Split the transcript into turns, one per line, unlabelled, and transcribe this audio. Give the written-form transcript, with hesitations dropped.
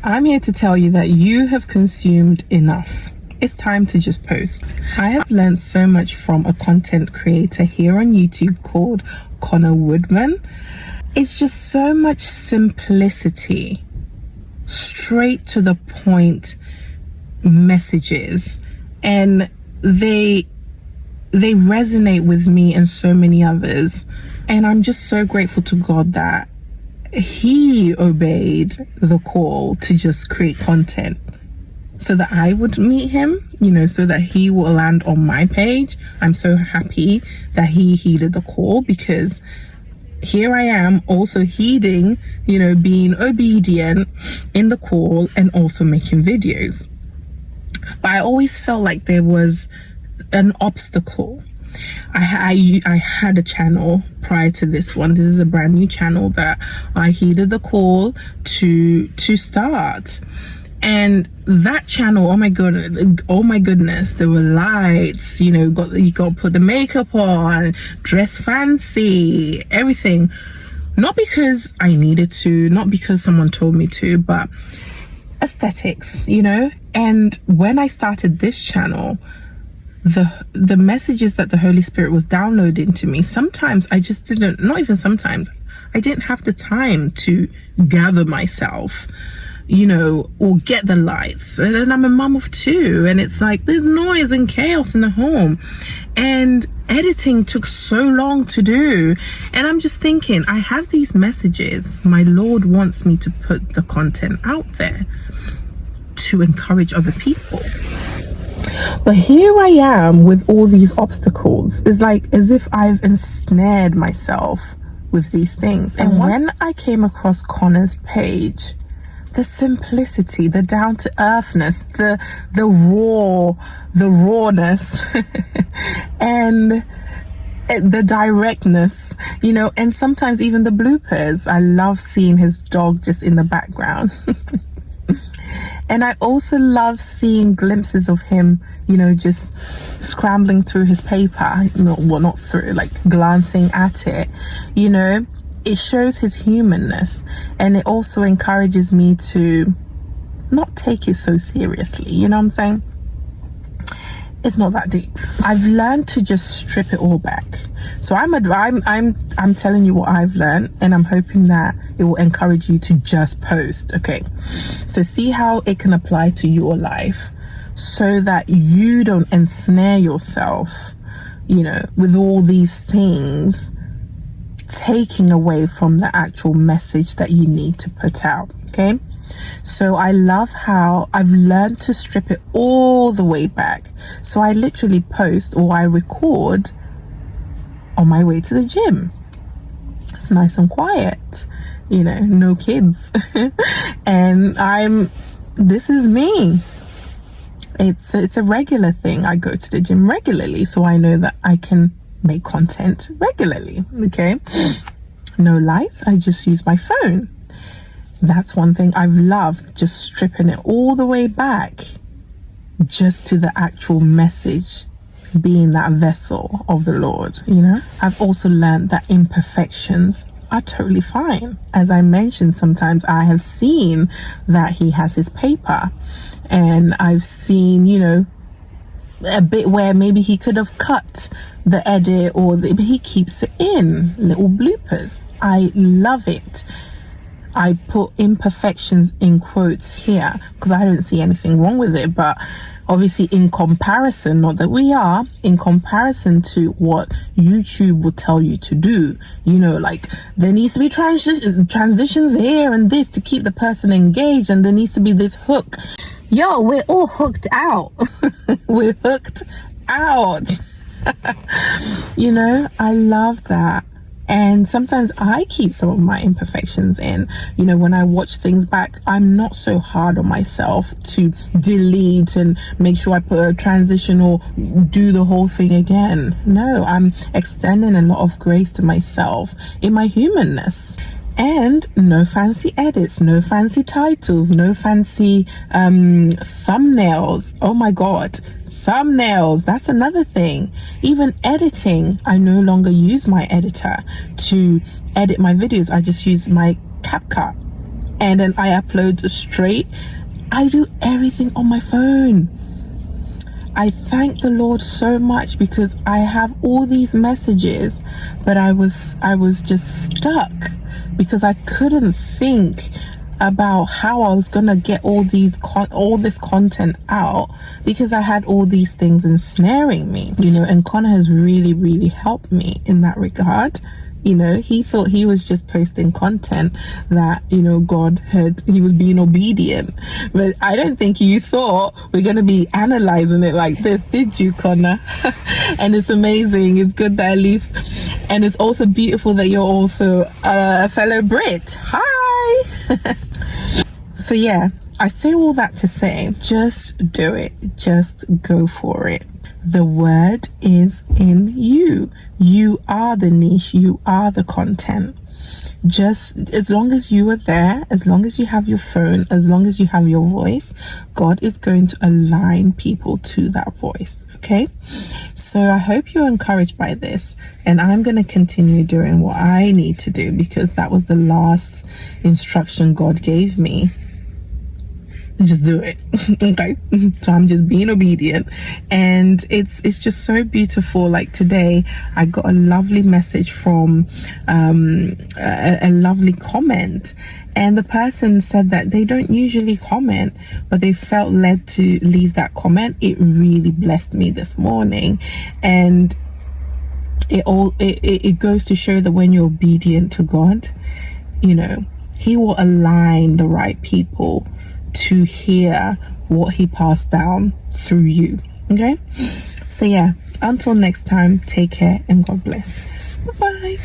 I'm here to tell you that you have consumed enough. It's time to just post. I have learned so much from a content creator here on YouTube called Connor Woodman. It's just so much simplicity, straight to the point messages, and they resonate with me and so many others. And I'm just so grateful to God that he obeyed the call to just create content so that I would meet him, so that he will land on my page. I'm so happy that he heeded the call, because here I am also heeding, being obedient in the call and also making videos. But I always felt like there was an obstacle. I had a channel prior to this one. This is a brand new channel that I heeded the call to start. And that channel, oh my goodness, there were lights, you got to put the makeup on, dress fancy, everything. Not because I needed to, not because someone told me to, but aesthetics, And when I started this channel, the messages that the Holy Spirit was downloading to me, sometimes I just didn't, not even sometimes, I didn't have the time to gather myself, or get the lights. And I'm a mum of two, and it's like there's noise and chaos in the home, and editing took so long to do. And I'm just thinking, I have these messages. My Lord wants me to put the content out there to encourage other people. But here I am with all these obstacles. It's like as if I've ensnared myself with these things. And when I came across Connor's page, the simplicity, the down-to-earthness, the rawness, and the directness, and sometimes even the bloopers. I love seeing his dog just in the background. And I also love seeing glimpses of him, just scrambling through his paper. Not through, like glancing at it, It shows his humanness, and it also encourages me to not take it so seriously. You know what I'm saying? It's not that deep. I've learned to just strip it all back. So I'm telling you what I've learned, and I'm hoping that it will encourage you to just post. Okay, so see how it can apply to your life, so that you don't ensnare yourself, with all these things taking away from the actual message that you need to put out. Okay, so I love how I've learned to strip it all the way back. So I literally post, or I record on my way to the gym. It's nice and quiet, no kids. And this is me. It's a regular thing. I go to the gym regularly, so I know that I can make content regularly. Okay, no lights, I just use my phone. That's one thing I've loved, just stripping it all the way back just to the actual message, being that vessel of the Lord. I've also learned that imperfections are totally fine. As I mentioned, sometimes I have seen that he has his paper, and I've seen a bit where maybe he could have cut the edit, but he keeps it in, little bloopers. I love it. I put imperfections in quotes here because I don't see anything wrong with it, but obviously in comparison, not that we are, in comparison to what YouTube will tell you to do, like there needs to be transitions here and this to keep the person engaged, and there needs to be this hook. Yo, we're all hooked out. We're hooked out. I love that. And sometimes I keep some of my imperfections in. When I watch things back, I'm not so hard on myself to delete and make sure I put a transition or do the whole thing again. No, I'm extending a lot of grace to myself in my humanness. And no fancy edits, no fancy titles, no fancy thumbnails. Oh my God, thumbnails, that's another thing. Even editing, I no longer use my editor to edit my videos. I just use my CapCut. and then I upload straight. I do everything on my phone. I thank the Lord so much because I have all these messages, but I was just stuck because I couldn't think about how I was gonna get all this content out because I had all these things ensnaring me, and Connor has really helped me in that regard. He thought he was just posting content that, he was being obedient. But I don't think you thought we're going to be analyzing it like this, did you, Connor? And it's amazing. It's good that at least, and it's also beautiful that you're also a fellow Brit. Hi! So yeah, I say all that to say, just do it. Just go for it. The word is in you. You are the niche. You are the content. Just as long as you are there, as long as you have your phone, as long as you have your voice, God is going to align people to that voice. Okay? So I hope you're encouraged by this, and I'm going to continue doing what I need to do because that was the last instruction God gave me. Just do it. Okay, so I'm just being obedient, and it's just so beautiful. Like today I got a lovely message from a lovely comment, and the person said that they don't usually comment, but they felt led to leave that comment. It really blessed me this morning, and it goes to show that when you're obedient to God, He will align the right people to hear what He passed down through you. Okay, so yeah, until next time, take care and God bless. Bye bye.